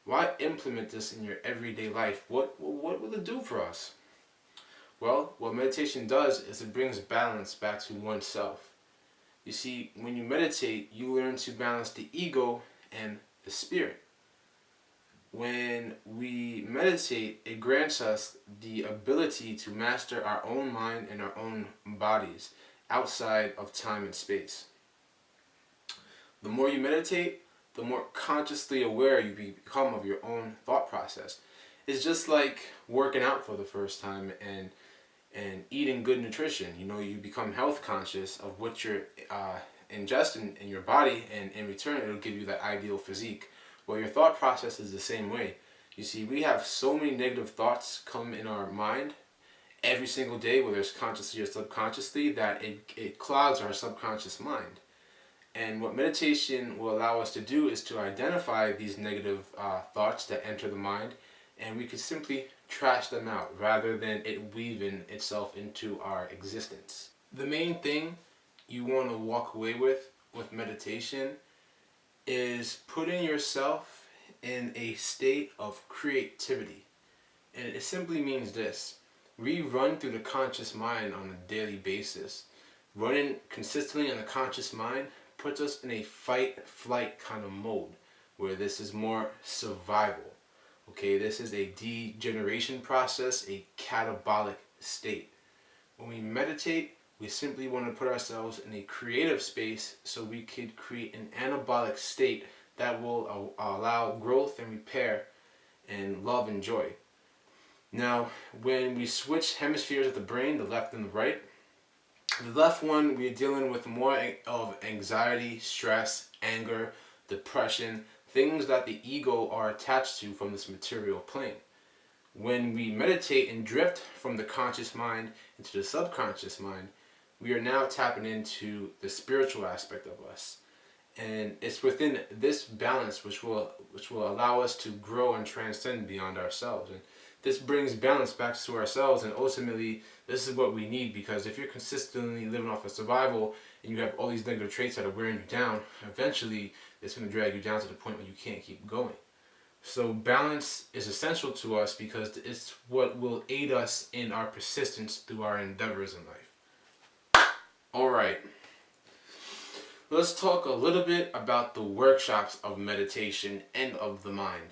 Why implement this in your everyday life? What will it do for us? Well, what meditation does is it brings balance back to oneself. You see, when you meditate, you learn to balance the ego and the spirit. When we meditate, it grants us the ability to master our own mind and our own bodies outside of time and space. The more you meditate, the more consciously aware you become of your own thought process. It's just like working out for the first time and eating good nutrition. You know, you become health conscious of what you're ingesting in your body, and in return, it'll give you that ideal physique. Well, your thought process is the same way. You see, we have so many negative thoughts come in our mind every single day, whether it's consciously or subconsciously, that it clouds our subconscious mind. And what meditation will allow us to do is to identify these negative thoughts that enter the mind, and we could simply trash them out rather than it weaving itself into our existence. The main thing you want to walk away with meditation is putting yourself in a state of creativity. And it simply means this: we run through the conscious mind on a daily basis. Running consistently on the conscious mind puts us in a fight flight kind of mode where this is more survival. Okay, this is a degeneration process, a catabolic state. When we meditate, we simply want to put ourselves in a creative space so we could create an anabolic state that will allow growth and repair and love and joy. Now, when we switch hemispheres of the brain, the left and the right, the left one, we're dealing with more of anxiety, stress, anger, depression, things that the ego are attached to from this material plane. When we meditate and drift from the conscious mind into the subconscious mind, we are now tapping into the spiritual aspect of us. And it's within this balance which will allow us to grow and transcend beyond ourselves. And this brings balance back to ourselves, and ultimately this is what we need, because if you're consistently living off of survival and you have all these negative traits that are wearing you down, eventually it's going to drag you down to the point where you can't keep going. So balance is essential to us because it's what will aid us in our persistence through our endeavors in life. Alright, let's talk a little bit about the workshops of meditation and of the mind.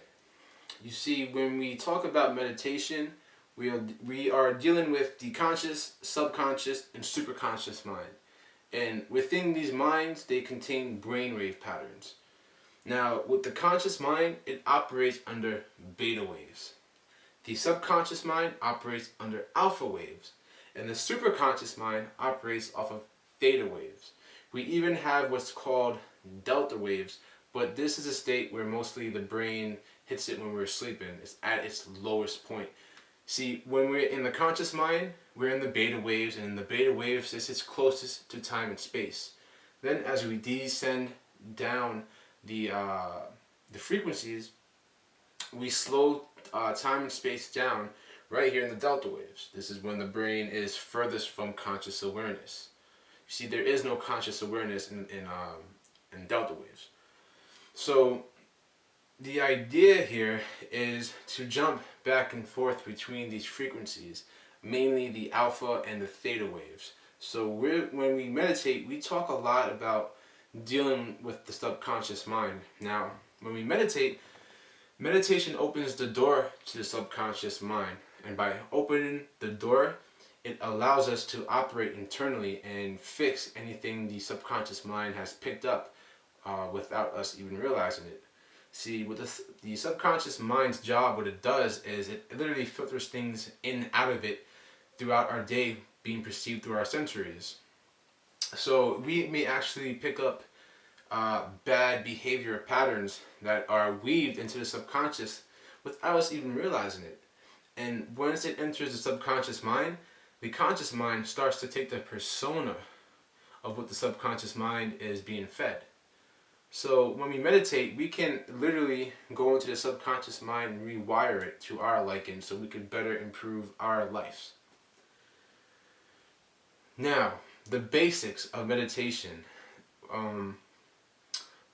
You see, when we talk about meditation, we are dealing with the conscious, subconscious, and superconscious mind. And within these minds, they contain brainwave patterns. Now, with the conscious mind, it operates under beta waves. The subconscious mind operates under alpha waves. And the superconscious mind operates off of theta waves. We even have what's called delta waves, but this is a state where mostly the brain hits it when we're sleeping. It's at its lowest point. See, when we're in the conscious mind, we're in the beta waves, and in the beta waves, it's its closest to time and space. Then as we descend down the frequencies, we slow time and space down right here in the delta waves. This is when the brain is furthest from conscious awareness. You see, there is no conscious awareness in delta waves. So the idea here is to jump back and forth between these frequencies, mainly the alpha and the theta waves. So when we meditate, we talk a lot about dealing with the subconscious mind. Now, when we meditate, meditation opens the door to the subconscious mind. And by opening the door, it allows us to operate internally and fix anything the subconscious mind has picked up without us even realizing it. See, with the subconscious mind's job, what it does is it literally filters things in and out of it throughout our day being perceived through our sensories. So we may actually pick up bad behavior patterns that are weaved into the subconscious without us even realizing it. And once it enters the subconscious mind, the conscious mind starts to take the persona of what the subconscious mind is being fed. So when we meditate, we can literally go into the subconscious mind and rewire it to our liking so we can better improve our lives. Now, the basics of meditation,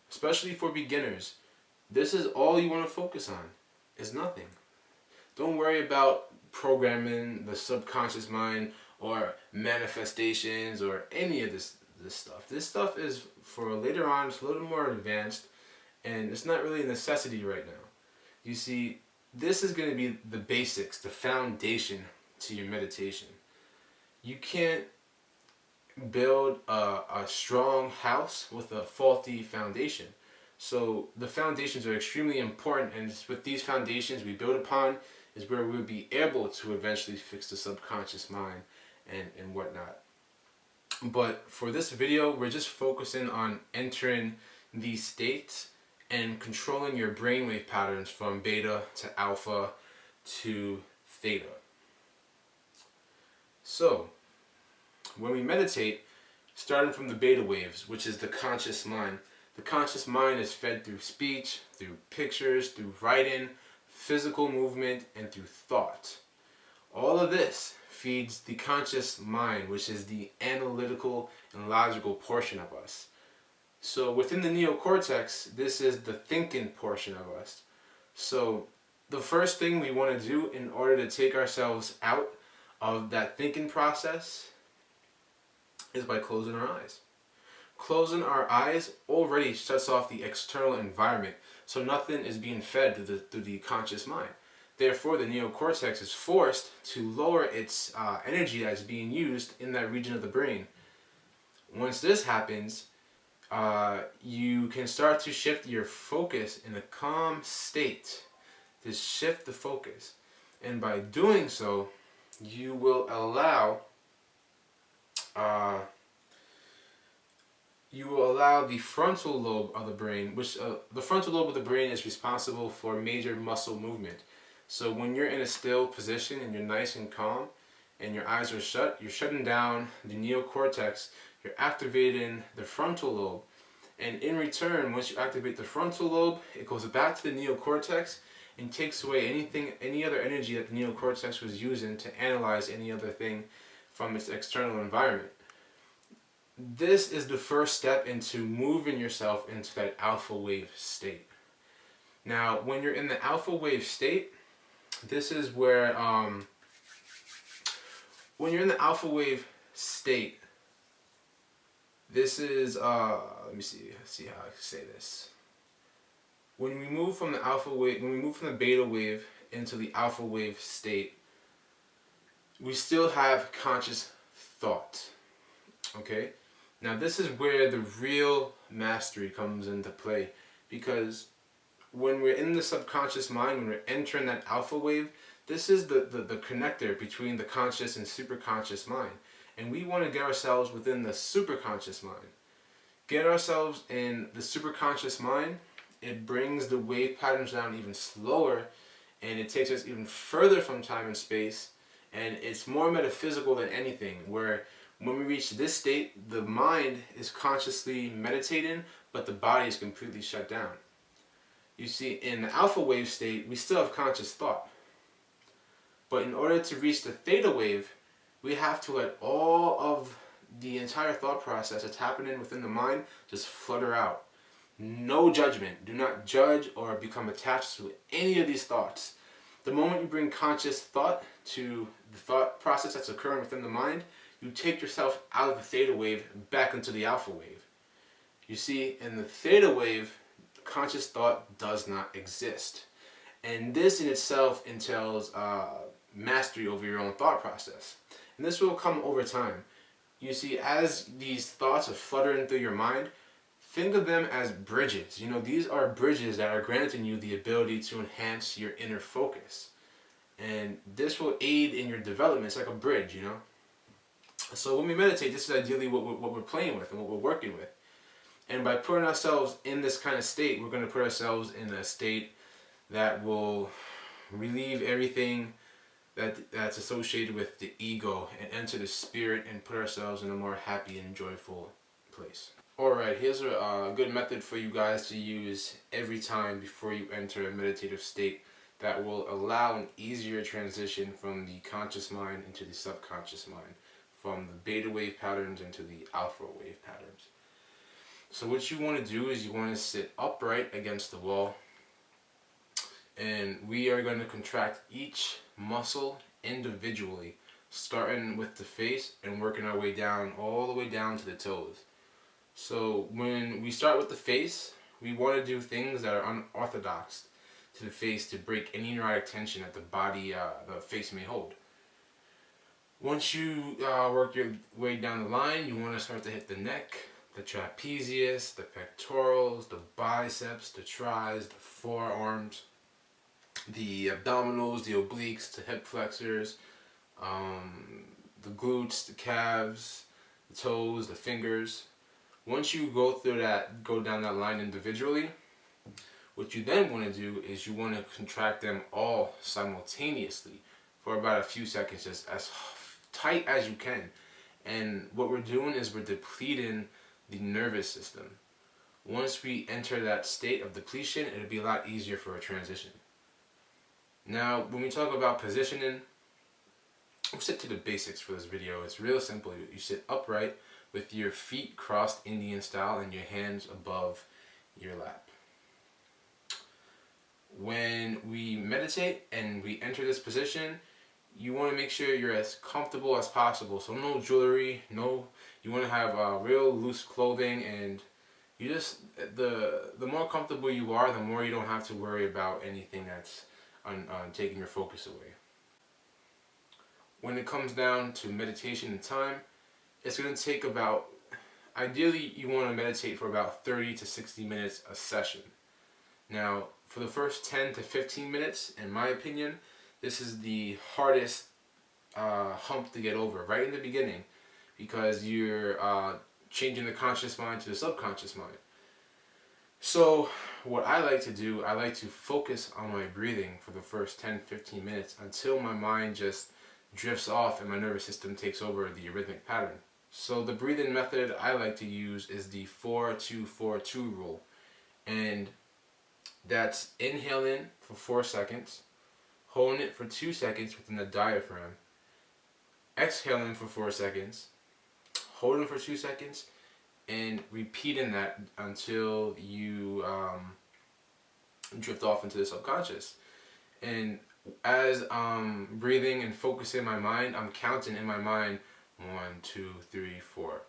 especially for beginners, This is all you want to focus on, is nothing. Don't worry about programming the subconscious mind or manifestations or any of this stuff. This stuff is for later on. It's a little more advanced, and it's not really a necessity right now. You see, this is going to be the basics, the foundation to your meditation. You can't build a strong house with a faulty foundation. So the foundations are extremely important, and it's with these foundations we build upon is where we'll be able to eventually fix the subconscious mind and whatnot. But for this video, we're just focusing on entering these states and controlling your brainwave patterns from beta to alpha to theta. So, when we meditate, starting from the beta waves, which is the conscious mind, the conscious mind is fed through speech, through pictures, through writing, physical movement, and through thought. All of this feeds the conscious mind, which is the analytical and logical portion of us. So within the neocortex, this is the thinking portion of us. So the first thing we want to do in order to take ourselves out of that thinking process is by closing our eyes. Closing our eyes already shuts off the external environment, so nothing is being fed to the conscious mind. Therefore, the neocortex is forced to lower its energy that's being used in that region of the brain. Once this happens, you can start to shift your focus in a calm state. To shift the focus. And by doing so, you will allow the frontal lobe of the brain, which the frontal lobe of the brain is responsible for major muscle movement. So when you're in a still position and you're nice and calm and your eyes are shut, you're shutting down the neocortex, you're activating the frontal lobe. And in return, once you activate the frontal lobe, it goes back to the neocortex and takes away any other energy that the neocortex was using to analyze any other thing from its external environment. This is the first step into moving yourself into that alpha wave state. Now, when you're in the alpha wave state, this is where, when you're in the alpha wave state, this is, let me see how I can say this. When we move from the beta wave into the alpha wave state, we still have conscious thought. Okay? Now this is where the real mastery comes into play, because when we're in the subconscious mind, when we're entering that alpha wave, this is the connector between the conscious and superconscious mind. And we want to get ourselves within the superconscious mind. Get ourselves in the superconscious mind, it brings the wave patterns down even slower, and it takes us even further from time and space, and it's more metaphysical than anything, where when we reach this state, the mind is consciously meditating, but the body is completely shut down. You see, in the alpha wave state, we still have conscious thought. But in order to reach the theta wave, we have to let all of the entire thought process that's happening within the mind just flutter out. No judgment. Do not judge or become attached to any of these thoughts. The moment you bring conscious thought to the thought process that's occurring within the mind, you take yourself out of the theta wave back into the alpha wave. You see, in the theta wave, conscious thought does not exist. And this in itself entails mastery over your own thought process. And this will come over time. You see, as these thoughts are fluttering through your mind, think of them as bridges. You know, these are bridges that are granting you the ability to enhance your inner focus. And this will aid in your development. It's like a bridge, you know. So when we meditate, this is ideally what we're playing with and what we're working with. And by putting ourselves in this kind of state, we're going to put ourselves in a state that will relieve everything that's associated with the ego and enter the spirit and put ourselves in a more happy and joyful place. Alright, here's a good method for you guys to use every time before you enter a meditative state that will allow an easier transition from the conscious mind into the subconscious mind, from the beta wave patterns into the alpha wave patterns. So what you want to do is you want to sit upright against the wall. and we are going to contract each muscle individually, starting with the face and working our way down all the way down to the toes. So when we start with the face, we want to do things that are unorthodox to the face to break any neurotic tension that the face may hold. Once you work your way down the line, you want to start to hit the neck, the trapezius, the pectorals, the biceps, the tris, the forearms, the abdominals, the obliques, the hip flexors, the glutes, the calves, the toes, the fingers. Once you go down that line individually, what you then want to do is you want to contract them all simultaneously for about a few seconds, just as tight as you can. And what we're doing is we're depleting the nervous system. Once we enter that state of depletion, it'll be a lot easier for a transition. Now, when we talk about positioning, we'll stick to the basics for this video. It's real simple. You sit upright with your feet crossed Indian style and your hands above your lap. When we meditate and we enter this position, you want to make sure you're as comfortable as possible. So no jewelry, you want to have real loose clothing, and you just, the more comfortable you are, the more you don't have to worry about anything that's taking your focus away. When it comes down to meditation and time, it's going to take about, ideally you want to meditate for about 30 to 60 minutes a session. Now, for the first 10 to 15 minutes, in my opinion, this is the hardest hump to get over right in the beginning, because you're changing the conscious mind to the subconscious mind. So what I like to do, I like to focus on my breathing for the first 10-15 minutes until my mind just drifts off and my nervous system takes over the arrhythmic pattern. So the breathing method I like to use is the 4-2-4-2 rule, and that's inhaling for 4 seconds, holding it for 2 seconds within the diaphragm, exhaling for 4 seconds, holding for 2 seconds, and repeating that until you drift off into the subconscious. And as I'm breathing and focusing my mind, I'm counting in my mind 1, 2, 3, 4,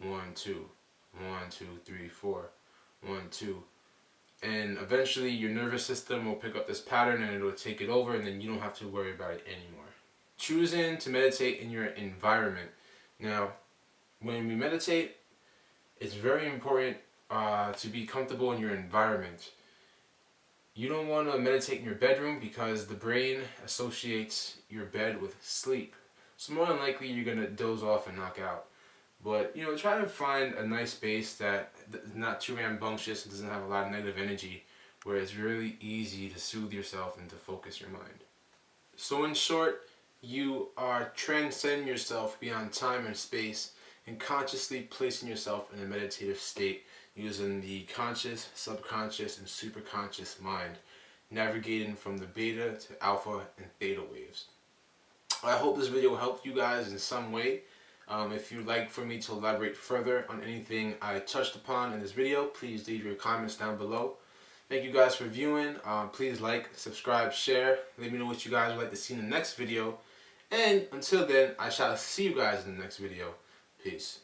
1, 2, 1, 2, 3, 4, 1, 2. And eventually your nervous system will pick up this pattern and it'll take it over, and then you don't have to worry about it anymore. Choosing to meditate in your environment. Now, when we meditate, it's very important to be comfortable in your environment. You don't want to meditate in your bedroom because the brain associates your bed with sleep. So more than likely you're going to doze off and knock out. But, try to find a nice space that is not too rambunctious and doesn't have a lot of negative energy, where it's really easy to soothe yourself and to focus your mind. So in short, you are transcending yourself beyond time and space and consciously placing yourself in a meditative state using the conscious, subconscious, and superconscious mind, navigating from the beta to alpha and theta waves. I hope this video helped you guys in some way. If you'd like for me to elaborate further on anything I touched upon in this video, please leave your comments down below. Thank you guys for viewing. Please like, subscribe, share. Let me know what you guys would like to see in the next video. And until then, I shall see you guys in the next video. Peace.